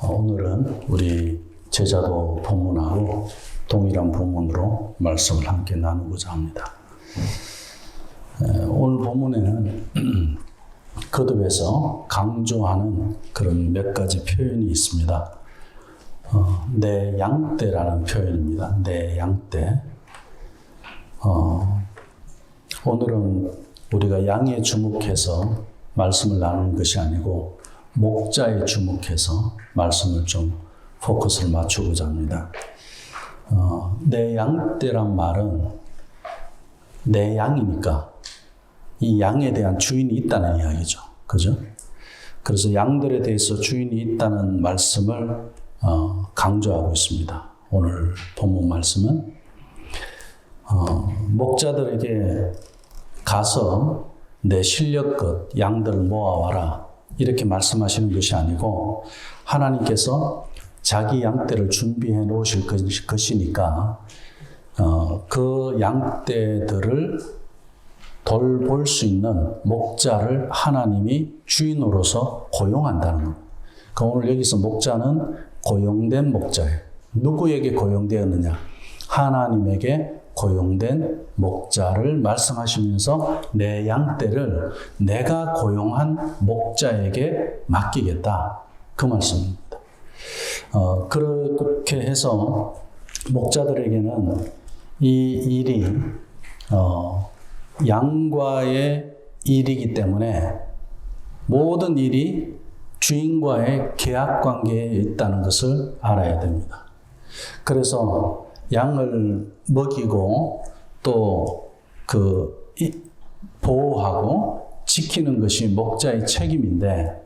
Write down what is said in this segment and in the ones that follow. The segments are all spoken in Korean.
오늘은 우리 제자도 본문하고 동일한 본문으로 말씀을 함께 나누고자 합니다. 오늘 본문에는 거듭해서 강조하는 그런 몇 가지 표현이 있습니다. 내 양떼라는 표현입니다. 내 양떼. 오늘은 우리가 양에 주목해서 말씀을 나누는 것이 아니고 목자에 주목해서 말씀을 좀 포커스를 맞추고자 합니다. 내 양떼란 말은 내 양이니까 이 양에 대한 주인이 있다는 이야기죠. 그죠? 그래서 양들에 대해서 주인이 있다는 말씀을 강조하고 있습니다. 오늘 본문 말씀은 목자들에게 가서 내 실력껏 양들 모아와라 이렇게 말씀하시는 것이 아니고 하나님께서 자기 양떼를 준비해 놓으실 것이니까 그 양떼들을 돌볼 수 있는 목자를 하나님이 주인으로서 고용한다는 것. 그러니까 오늘 여기서 목자는 고용된 목자예요. 누구에게 고용되었느냐? 하나님에게 고용된 목자를 말씀하시면서 내 양떼를 내가 고용한 목자에게 맡기겠다. 그 말씀입니다. 그렇게 해서 목자들에게는 이 일이 양과의 일이기 때문에 모든 일이 주인과의 계약 관계에 있다는 것을 알아야 됩니다. 그래서 양을 먹이고 또 보호하고 지키는 것이 목자의 책임인데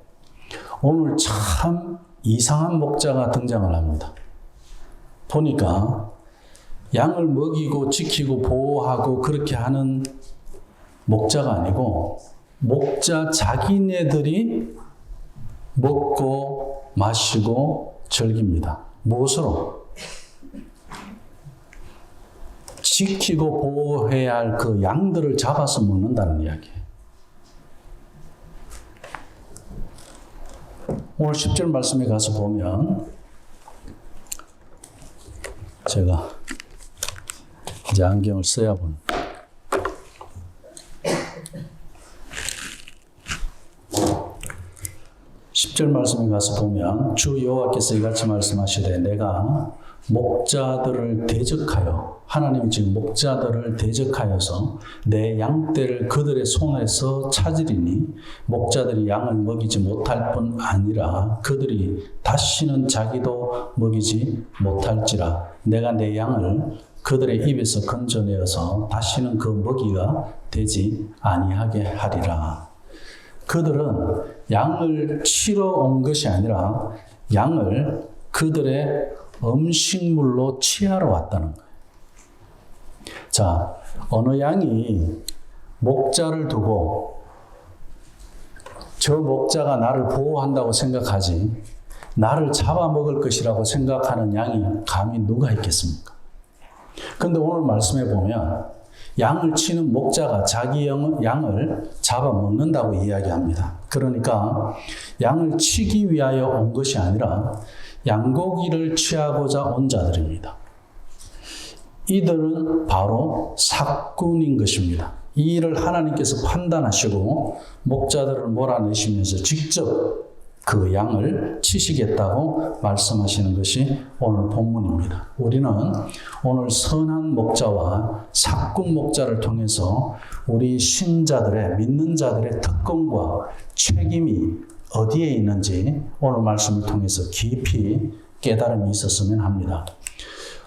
오늘 참 이상한 목자가 등장을 합니다. 보니까 양을 먹이고 지키고 보호하고 그렇게 하는 목자가 아니고 목자 자기네들이 먹고 마시고 즐깁니다. 무엇으로? 지키고 보호해야 할 그 양들을 잡아서 먹는다는 이야기예요. 오늘 10절 말씀에 가서 보면 제가 이제 안경을 써야 본 10절 말씀에 가서 보면 주 여호와께서 이같이 말씀하시되 내가 목자들을 대적하여 하나님이 지금 목자들을 대적하여서 내 양떼를 그들의 손에서 찾으리니 목자들이 양을 먹이지 못할 뿐 아니라 그들이 다시는 자기도 먹이지 못할지라 내가 내 양을 그들의 입에서 건져내어서 다시는 그 먹이가 되지 아니하게 하리라. 그들은 양을 치러 온 것이 아니라 양을 그들의 음식물로 취하러 왔다는 거예요. 자, 어느 양이 목자를 두고 저 목자가 나를 보호한다고 생각하지 나를 잡아먹을 것이라고 생각하는 양이 감히 누가 있겠습니까? 그런데 오늘 말씀해 보면 양을 치는 목자가 자기 양을 잡아먹는다고 이야기합니다. 그러니까 양을 치기 위하여 온 것이 아니라 양고기를 취하고자 온 자들입니다. 이들은 바로 삭군인 것입니다. 이 일을 하나님께서 판단하시고 목자들을 몰아내시면서 직접 그 양을 치시겠다고 말씀하시는 것이 오늘 본문입니다. 우리는 오늘 선한 목자와 삭군 목자를 통해서 우리 신자들의 믿는 자들의 특권과 책임이 어디에 있는지 오늘 말씀을 통해서 깊이 깨달음이 있었으면 합니다.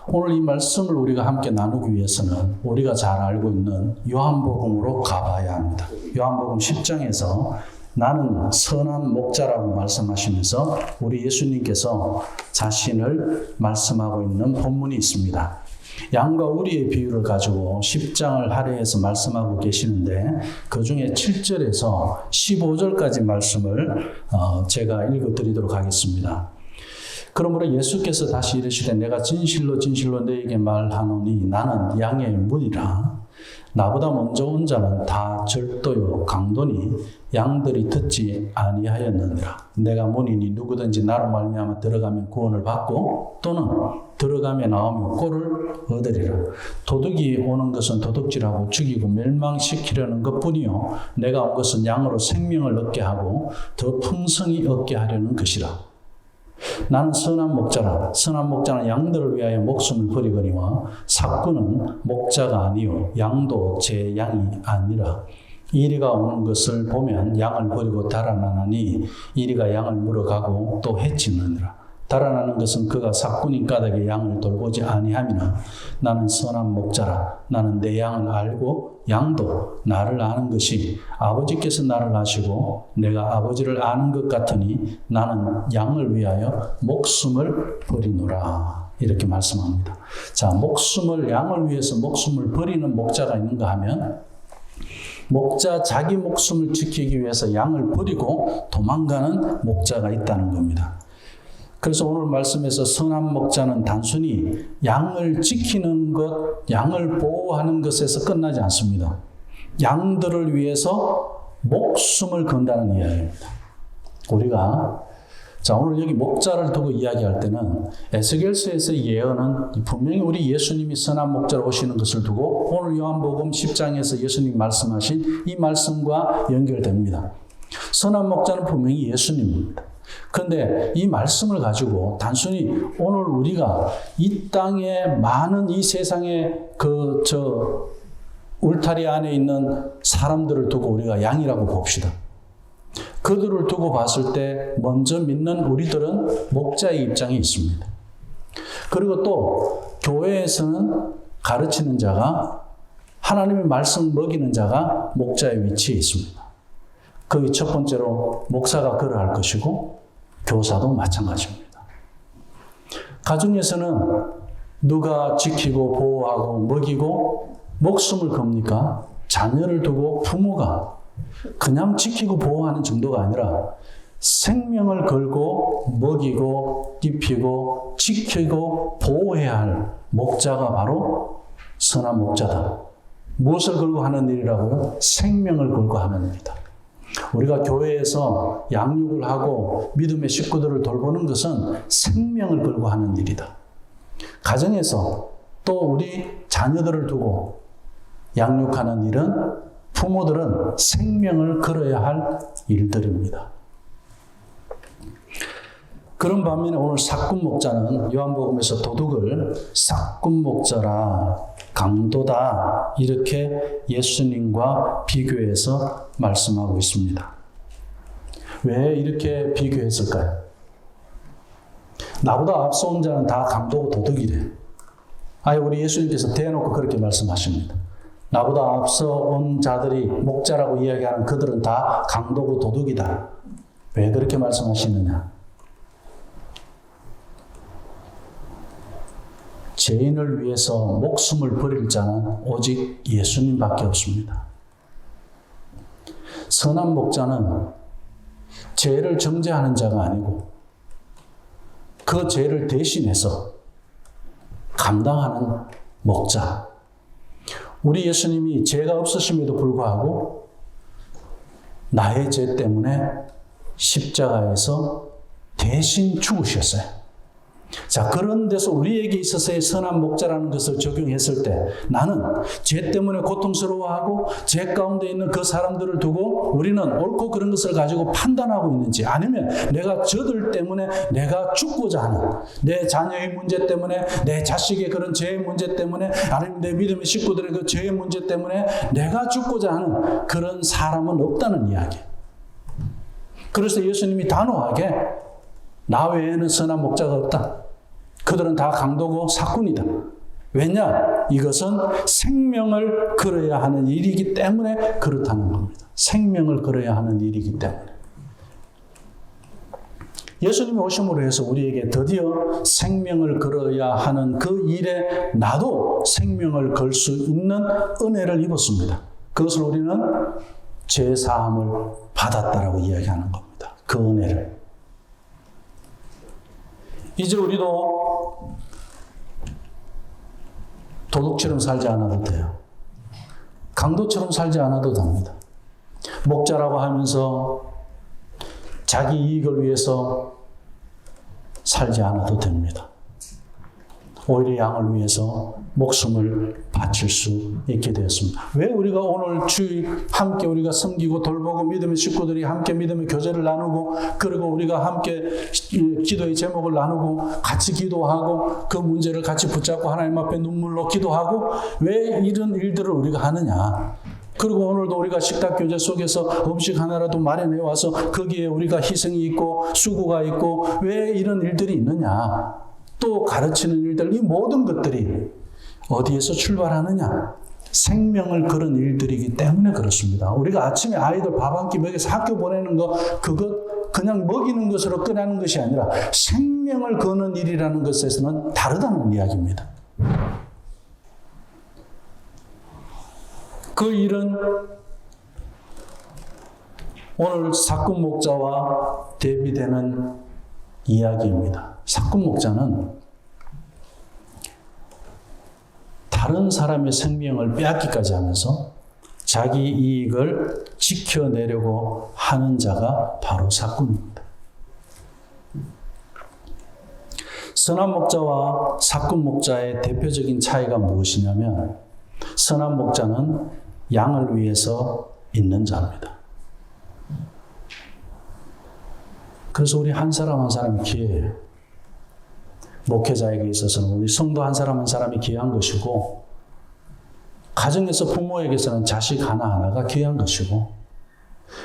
오늘 이 말씀을 우리가 함께 나누기 위해서는 우리가 잘 알고 있는 요한복음으로 가봐야 합니다. 요한복음 10장에서 나는 선한 목자라고 말씀하시면서 우리 예수님께서 자신을 말씀하고 있는 본문이 있습니다. 양과 우리의 비유를 가지고 10장을 할애해서 말씀하고 계시는데 그 중에 7절에서 15절까지 말씀을 제가 읽어드리도록 하겠습니다. 그러므로 예수께서 다시 이르시되 내가 진실로 진실로 너에게 말하노니 나는 양의 문이라 나보다 먼저 온 자는 다 절도요 강도니 양들이 듣지 아니하였느니라. 내가 문이니 누구든지 나로 말미암아 들어가면 구원을 받고 또는 들어가며 나오며 꼴을 얻으리라. 도둑이 오는 것은 도둑질하고 죽이고 멸망시키려는 것뿐이요 내가 온 것은 양으로 생명을 얻게 하고 더 풍성히 얻게 하려는 것이라. 나는 선한 목자라. 선한 목자는 양들을 위하여 목숨을 버리거니와 삭구는 목자가 아니요 양도 제 양이 아니라. 이리가 오는 것을 보면 양을 버리고 달아나나니 이리가 양을 물어가고 또 해치느니라. 달아나는 것은 그가 삭군인 까닭에 양을 돌보지 아니함이나 나는 선한 목자라. 나는 내 양을 알고 양도 나를 아는 것이 아버지께서 나를 아시고 내가 아버지를 아는 것 같으니 나는 양을 위하여 목숨을 버리노라. 이렇게 말씀합니다. 자, 양을 위해서 목숨을 버리는 목자가 있는가 하면 목자 자기 목숨을 지키기 위해서 양을 버리고 도망가는 목자가 있다는 겁니다. 그래서 오늘 말씀에서 선한 목자는 단순히 양을 지키는 것, 양을 보호하는 것에서 끝나지 않습니다. 양들을 위해서 목숨을 건다는 이야기입니다. 우리가 오늘 여기 목자를 두고 이야기할 때는 에스겔서에서의 예언은 분명히 우리 예수님이 선한 목자로 오시는 것을 두고 오늘 요한복음 10장에서 예수님이 말씀하신 이 말씀과 연결됩니다. 선한 목자는 분명히 예수님입니다. 그런데 이 말씀을 가지고 단순히 오늘 우리가 이 땅에 많은 이 세상의 울타리 안에 있는 사람들을 두고 우리가 양이라고 봅시다. 그들을 두고 봤을 때 먼저 믿는 우리들은 목자의 입장에 있습니다. 그리고 또 교회에서는 가르치는 자가 하나님의 말씀을 먹이는 자가 목자의 위치에 있습니다. 그 첫 번째로 목사가 그러할 것이고 교사도 마찬가지입니다. 가정에서는 누가 지키고 보호하고 먹이고 목숨을 겁니까? 자녀를 두고 부모가 그냥 지키고 보호하는 정도가 아니라 생명을 걸고 먹이고 입히고 지키고 보호해야 할 목자가 바로 선한 목자다. 무엇을 걸고 하는 일이라고요? 생명을 걸고 하는 일이다. 우리가 교회에서 양육을 하고 믿음의 식구들을 돌보는 것은 생명을 걸고 하는 일이다. 가정에서 또 우리 자녀들을 두고 양육하는 일은 부모들은 생명을 걸어야 할 일들입니다. 그런 반면에 오늘 삭군 목자는 요한복음에서 도둑을 삭군 목자라, 강도다 이렇게 예수님과 비교해서 말씀하고 있습니다. 왜 이렇게 비교했을까요? 나보다 앞서 온 자는 다 강도고 도둑이래. 우리 예수님께서 대놓고 그렇게 말씀하십니다. 나보다 앞서 온 자들이 목자라고 이야기하는 그들은 다 강도고 도둑이다. 왜 그렇게 말씀하시느냐? 죄인을 위해서 목숨을 버릴 자는 오직 예수님밖에 없습니다. 선한 목자는 죄를 정죄하는 자가 아니고 그 죄를 대신해서 감당하는 목자. 우리 예수님이 죄가 없으심에도 불구하고 나의 죄 때문에 십자가에서 대신 죽으셨어요. 자, 그런 데서 우리에게 있어서의 선한 목자라는 것을 적용했을 때 나는 죄 때문에 고통스러워하고 죄 가운데 있는 그 사람들을 두고 우리는 옳고 그런 것을 가지고 판단하고 있는지, 아니면 내가 저들 때문에 내가 죽고자 하는 내 자녀의 문제 때문에, 내 자식의 그런 죄의 문제 때문에, 아니면 내 믿음의 식구들의 그 죄의 문제 때문에 내가 죽고자 하는 그런 사람은 없다는 이야기. 그래서 예수님이 단호하게 나 외에는 선한 목자가 없다. 그들은 다 강도고 삭군이다. 왜냐? 이것은 생명을 걸어야 하는 일이기 때문에 그렇다는 겁니다. 생명을 걸어야 하는 일이기 때문에. 예수님이 오심으로 해서 우리에게 드디어 생명을 걸어야 하는 그 일에 나도 생명을 걸 수 있는 은혜를 입었습니다. 그것을 우리는 죄사함을 받았다라고 이야기하는 겁니다. 그 은혜를. 이제 우리도 도둑처럼 살지 않아도 돼요. 강도처럼 살지 않아도 됩니다. 목자라고 하면서 자기 이익을 위해서 살지 않아도 됩니다. 오히려 양을 위해서 목숨을 바칠 수 있게 되었습니다. 왜 우리가 오늘 주일 함께 우리가 섬기고 돌보고 믿음의 식구들이 함께 믿음의 교제를 나누고 그리고 우리가 함께 기도의 제목을 나누고 같이 기도하고 그 문제를 같이 붙잡고 하나님 앞에 눈물로 기도하고 왜 이런 일들을 우리가 하느냐? 그리고 오늘도 우리가 식탁교제 속에서 음식 하나라도 마련해 와서 거기에 우리가 희생이 있고 수고가 있고 왜 이런 일들이 있느냐? 또 가르치는 일들, 이 모든 것들이 어디에서 출발하느냐? 생명을 걸은 일들이기 때문에 그렇습니다. 우리가 아침에 아이들 밥 한 끼 먹여서 학교 보내는 거, 그것 그냥 먹이는 것으로 끝나는 것이 아니라 생명을 거는 일이라는 것에서는 다르다는 이야기입니다. 그 일은 오늘 사꾼 목자와 대비되는 이야기입니다. 사꾼 목자는 다른 사람의 생명을 빼앗기까지 하면서 자기 이익을 지켜내려고 하는 자가 바로 사꾼입니다. 선한 목자와 사꾼 목자의 대표적인 차이가 무엇이냐면 선한 목자는 양을 위해서 있는 자입니다. 그래서 우리 한 사람 한 사람이 귀해요. 목회자에게 있어서는 우리 성도 한 사람 한 사람이 귀한 것이고 가정에서 부모에게서는 자식 하나하나가 귀한 것이고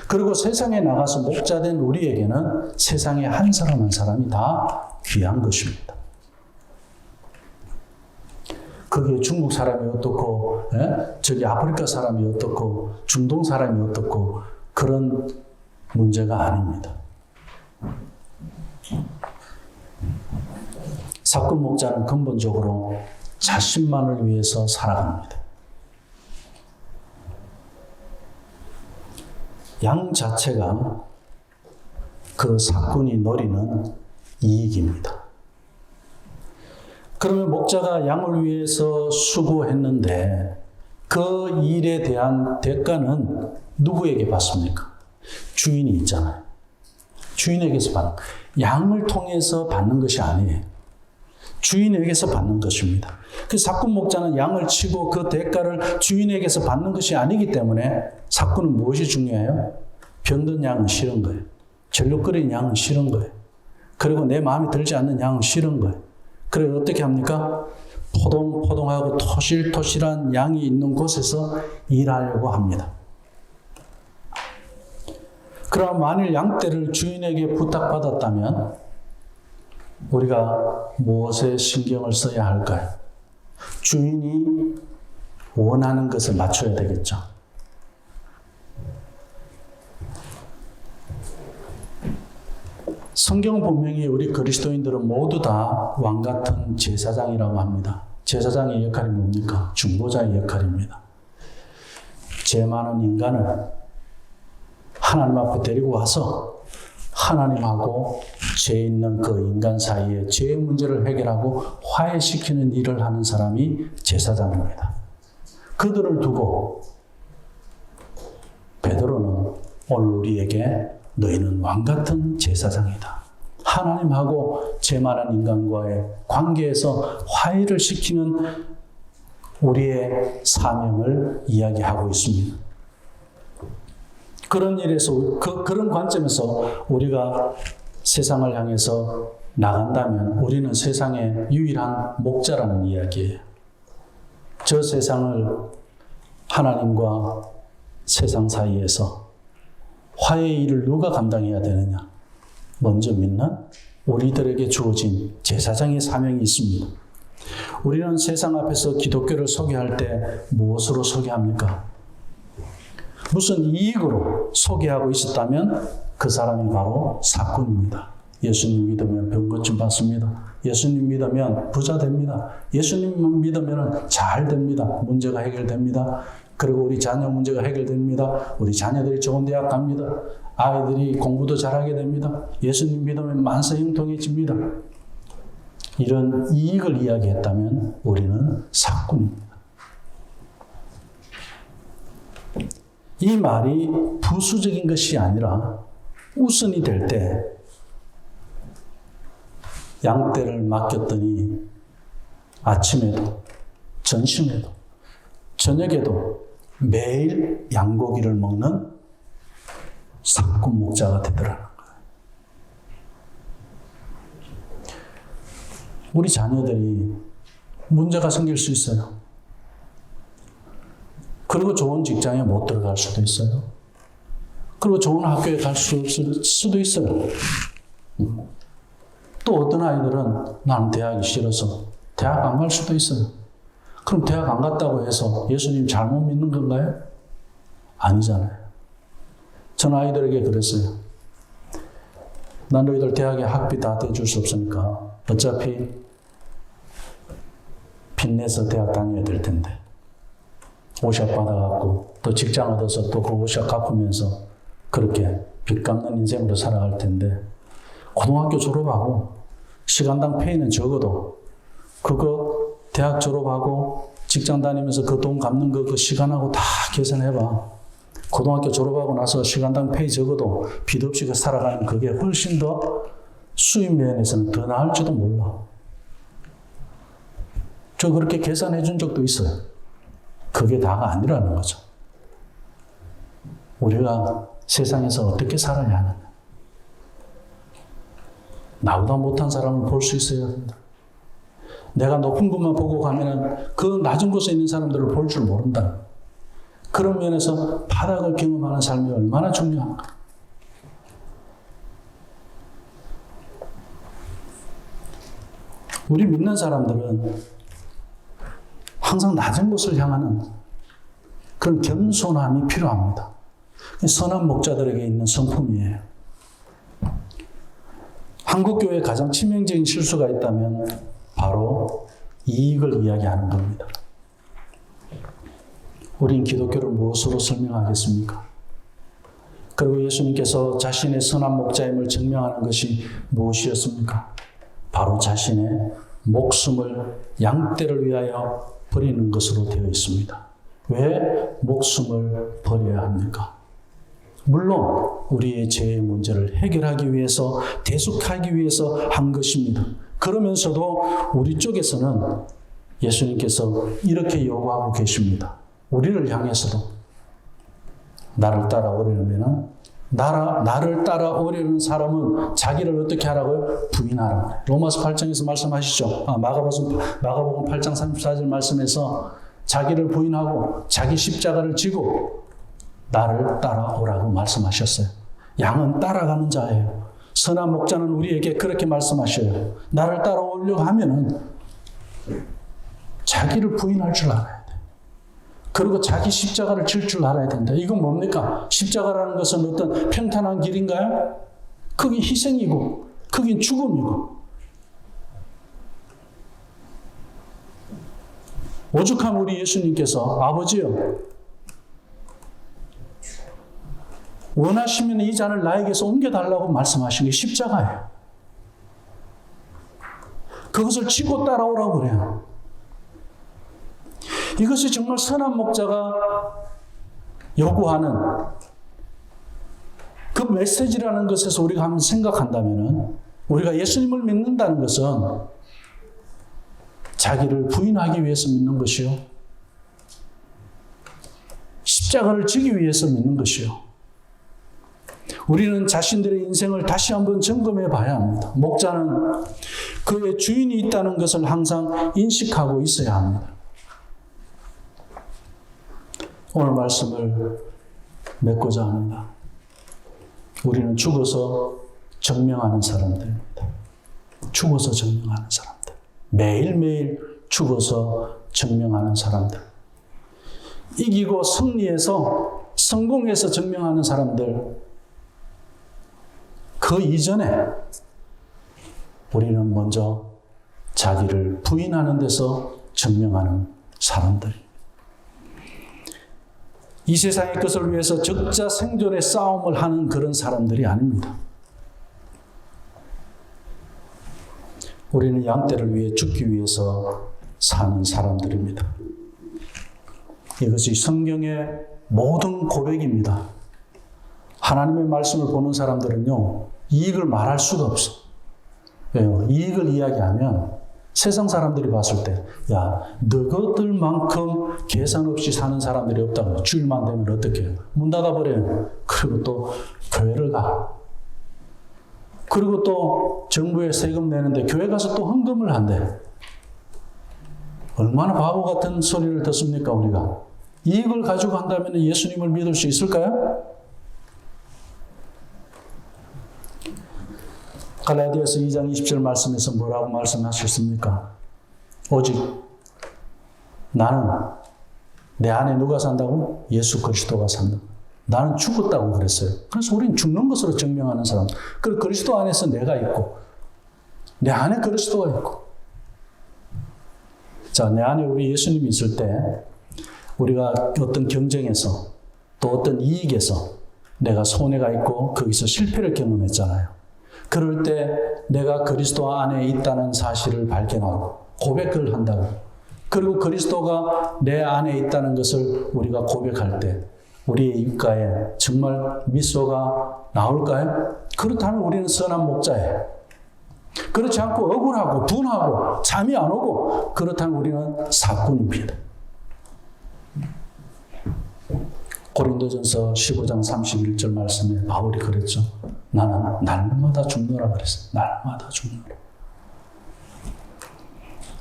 그리고 세상에 나가서 목자된 우리에게는 세상에 한 사람 한 사람이 다 귀한 것입니다. 그게 중국 사람이 어떻고 저기 아프리카 사람이 어떻고 중동 사람이 어떻고 그런 문제가 아닙니다. 사꾼 목자는 근본적으로 자신만을 위해서 살아갑니다. 양 자체가 그 사꾼이 노리는 이익입니다. 그러면 목자가 양을 위해서 수고했는데 그 일에 대한 대가는 누구에게 받습니까? 주인이 있잖아요. 주인에게서 받는 양을 통해서 받는 것이 아니에요. 주인에게서 받는 것입니다. 그 사꾼 목자는 양을 치고 그 대가를 주인에게서 받는 것이 아니기 때문에 사꾼은 무엇이 중요해요? 병든 양은 싫은 거예요. 절룩거리는 양은 싫은 거예요. 그리고 내 마음에 들지 않는 양은 싫은 거예요. 그래서 어떻게 합니까? 포동포동하고 토실토실한 양이 있는 곳에서 일하려고 합니다. 그럼 만일 양떼를 주인에게 부탁받았다면 우리가 무엇에 신경을 써야 할까요? 주인이 원하는 것을 맞춰야 되겠죠. 성경은 분명히 우리 그리스도인들은 모두 다 왕같은 제사장이라고 합니다. 제사장의 역할이 뭡니까? 중보자의 역할입니다. 죄 많은 인간을 하나님 앞에 데리고 와서 하나님하고 죄 있는 그 인간 사이에 죄의 문제를 해결하고 화해시키는 일을 하는 사람이 제사장입니다. 그들을 두고 베드로는 오늘 우리에게 너희는 왕같은 제사장이다. 하나님하고 죄 많은 인간과의 관계에서 화해를 시키는 우리의 사명을 이야기하고 있습니다. 그런 일에서, 그런 관점에서 우리가 세상을 향해서 나간다면 우리는 세상의 유일한 목자라는 이야기예요. 저 세상을 하나님과 세상 사이에서 화해의 일을 누가 감당해야 되느냐? 먼저 믿는 우리들에게 주어진 제사장의 사명이 있습니다. 우리는 세상 앞에서 기독교를 소개할 때 무엇으로 소개합니까? 무슨 이익으로 소개하고 있었다면 그 사람이 바로 사꾼입니다. 예수님 믿으면 병고침 받습니다. 예수님 믿으면 부자 됩니다. 예수님 믿으면 잘 됩니다. 문제가 해결됩니다. 그리고 우리 자녀 문제가 해결됩니다. 우리 자녀들이 좋은 대학 갑니다. 아이들이 공부도 잘하게 됩니다. 예수님 믿으면 만사 형통해집니다. 이런 이익을 이야기했다면 우리는 사꾼입니다. 이 말이 부수적인 것이 아니라 우선이 될 때 양떼를 맡겼더니 아침에도 점심에도 저녁에도 매일 양고기를 먹는 사꾼 목자가 되더라는 거예요. 우리 자녀들이 문제가 생길 수 있어요. 그리고 좋은 직장에 못 들어갈 수도 있어요. 그리고 좋은 학교에 갈 수도 있어요. 또 어떤 아이들은 나는 대학이 싫어서 대학 안 갈 수도 있어요. 그럼 대학 안 갔다고 해서 예수님 잘못 믿는 건가요? 아니잖아요. 전 아이들에게 그랬어요. 난 너희들 대학에 학비 다 대줄 수 없으니까 어차피 빚내서 대학 다녀야 될 텐데 오샷 받아갖고 또 직장 얻어서 또 그 오샷 갚으면서 그렇게 빚 갚는 인생으로 살아갈 텐데 고등학교 졸업하고 시간당 페이는 적어도 그거 대학 졸업하고 직장 다니면서 그 돈 갚는 그 시간하고 다 계산해봐. 고등학교 졸업하고 나서 시간당 페이 적어도 빚 없이 살아가는 그게 훨씬 더 수입 면에서는 더 나을지도 몰라. 저 그렇게 계산해 준 적도 있어요. 그게 다가 아니라는 거죠. 우리가 세상에서 어떻게 살아야 하느냐. 나보다 못한 사람을 볼 수 있어야 된다. 내가 높은 것만 보고 가면은 그 낮은 곳에 있는 사람들을 볼 줄 모른다. 그런 면에서 바닥을 경험하는 삶이 얼마나 중요한가. 우리 믿는 사람들은 항상 낮은 곳을 향하는 그런 겸손함이 필요합니다. 선한 목자들에게 있는 성품이에요. 한국교회에 가장 치명적인 실수가 있다면 바로 이익을 이야기하는 겁니다. 우린 기독교를 무엇으로 설명하겠습니까? 그리고 예수님께서 자신의 선한 목자임을 증명하는 것이 무엇이었습니까? 바로 자신의 목숨을 양떼를 위하여 버리는 것으로 되어 있습니다. 왜 목숨을 버려야 합니까? 물론 우리의 죄의 문제를 해결하기 위해서, 대속하기 위해서 한 것입니다. 그러면서도 우리 쪽에서는 예수님께서 이렇게 요구하고 계십니다. 우리를 향해서도 나를 따라오려면 나를 따라오려는 사람은 자기를 어떻게 하라고요? 부인하라고. 로마서 8장에서 말씀하시죠. 마가복음 8장 34절 말씀에서 자기를 부인하고 자기 십자가를 지고 나를 따라오라고 말씀하셨어요. 양은 따라가는 자예요. 선한 목자는 우리에게 그렇게 말씀하셔요. 나를 따라오려고 하면은 자기를 부인할 줄 알아야 돼. 그리고 자기 십자가를 질 줄 알아야 된다. 이건 뭡니까? 십자가라는 것은 어떤 평탄한 길인가요? 그게 희생이고, 그게 죽음이고. 오죽하면 우리 예수님께서 아버지요, 원하시면 이 잔을 나에게서 옮겨달라고 말씀하신 게 십자가예요. 그것을 지고 따라오라고 그래요. 이것이 정말 선한 목자가 요구하는 그 메시지라는 것에서 우리가 한번 생각한다면 우리가 예수님을 믿는다는 것은 자기를 부인하기 위해서 믿는 것이요. 십자가를 지기 위해서 믿는 것이요. 우리는 자신들의 인생을 다시 한번 점검해 봐야 합니다. 목자는 그의 주인이 있다는 것을 항상 인식하고 있어야 합니다. 오늘 말씀을 맺고자 합니다. 우리는 죽어서 증명하는 사람들입니다. 죽어서 증명하는 사람들. 매일매일 죽어서 증명하는 사람들. 이기고 승리해서 성공해서 증명하는 사람들. 그 이전에 우리는 먼저 자기를 부인하는 데서 증명하는 사람들. 이 세상의 것을 위해서 적자 생존의 싸움을 하는 그런 사람들이 아닙니다. 우리는 양떼를 위해 죽기 위해서 사는 사람들입니다. 이것이 성경의 모든 고백입니다. 하나님의 말씀을 보는 사람들은요, 이익을 말할 수가 없어. 왜요? 이익을 이야기하면 세상 사람들이 봤을 때, 야, 너희들만큼 계산 없이 사는 사람들이 없다고. 주일만 되면 어떻게 해요? 문 닫아버려요. 그리고 또 교회를 가. 그리고 또 정부에 세금 내는데 교회 가서 또 헌금을 한대. 얼마나 바보 같은 소리를 듣습니까, 우리가? 이익을 가지고 한다면 예수님을 믿을 수 있을까요? 갈라디아서 2장 20절 말씀에서 뭐라고 말씀하셨습니까? 오직 나는 내 안에 누가 산다고? 예수 그리스도가 산다. 나는 죽었다고 그랬어요. 그래서 우리는 죽는 것으로 증명하는 사람. 그리고 그리스도 안에서 내가 있고 내 안에 그리스도가 있고. 자, 내 안에 우리 예수님이 있을 때 우리가 어떤 경쟁에서 또 어떤 이익에서 내가 손해가 있고 거기서 실패를 경험했잖아요. 그럴 때 내가 그리스도 안에 있다는 사실을 발견하고 고백을 한다고. 그리고 그리스도가 내 안에 있다는 것을 우리가 고백할 때 우리의 입가에 정말 미소가 나올까요? 그렇다면 우리는 선한 목자예요. 그렇지 않고 억울하고 분하고 잠이 안 오고 그렇다면 우리는 사꾼입니다. 고린도전서 15장 31절 말씀에 바울이 그랬죠. 나는 날마다 죽노라 그랬어요. 날마다 죽노라.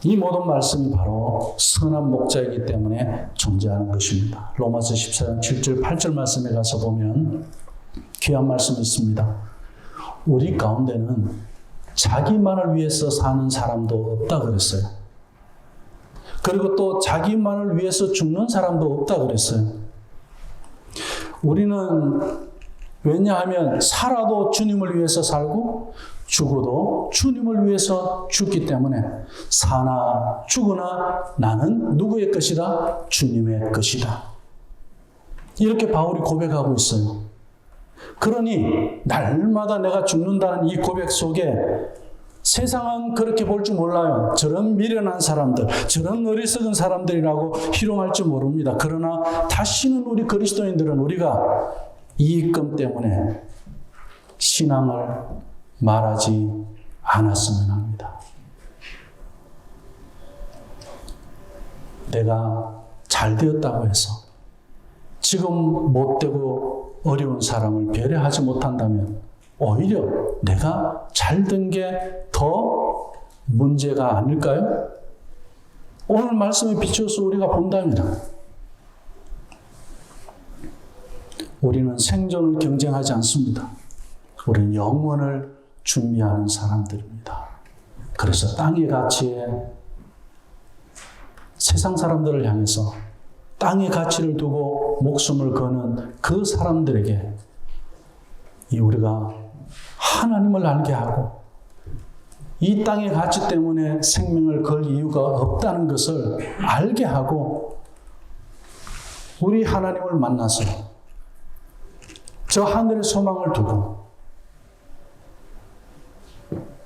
이 모든 말씀이 바로 선한 목자이기 때문에 존재하는 것입니다. 로마서 14장 7절 8절 말씀에 가서 보면 귀한 말씀이 있습니다. 우리 가운데는 자기만을 위해서 사는 사람도 없다 그랬어요. 그리고 또 자기만을 위해서 죽는 사람도 없다 그랬어요. 우리는 왜냐하면 살아도 주님을 위해서 살고 죽어도 주님을 위해서 죽기 때문에 사나 죽으나 나는 누구의 것이다? 주님의 것이다. 이렇게 바울이 고백하고 있어요. 그러니 날마다 내가 죽는다는 이 고백 속에 세상은 그렇게 볼 줄 몰라요. 저런 미련한 사람들, 저런 어리석은 사람들이라고 희롱할 줄 모릅니다. 그러나 다시는 우리 그리스도인들은 우리가 이익금 때문에 신앙을 말하지 않았으면 합니다. 내가 잘 되었다고 해서 지금 못되고 어려운 사람을 배려하지 못한다면 오히려 내가 잘 된 게 더 문제가 아닐까요? 오늘 말씀에 비추어서 우리가 본다면 우리는 생존을 경쟁하지 않습니다. 우리는 영원을 준비하는 사람들입니다. 그래서 땅의 가치에 세상 사람들을 향해서 땅의 가치를 두고 목숨을 거는 그 사람들에게 우리가 하나님을 알게 하고 이 땅의 가치 때문에 생명을 걸 이유가 없다는 것을 알게 하고 우리 하나님을 만나서 저 하늘의 소망을 두고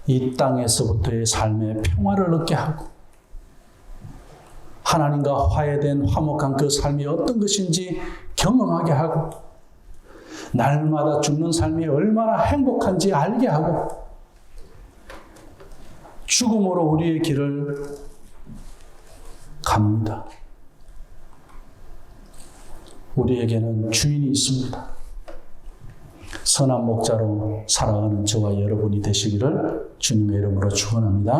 이 땅에서부터의 삶의 평화를 얻게 하고 하나님과 화해된 화목한 그 삶이 어떤 것인지 경험하게 하고 날마다 죽는 삶이 얼마나 행복한지 알게 하고 죽음으로 우리의 길을 갑니다. 우리에게는 주인이 있습니다. 선한 목자로 살아가는 저와 여러분이 되시기를 주님의 이름으로 축원합니다.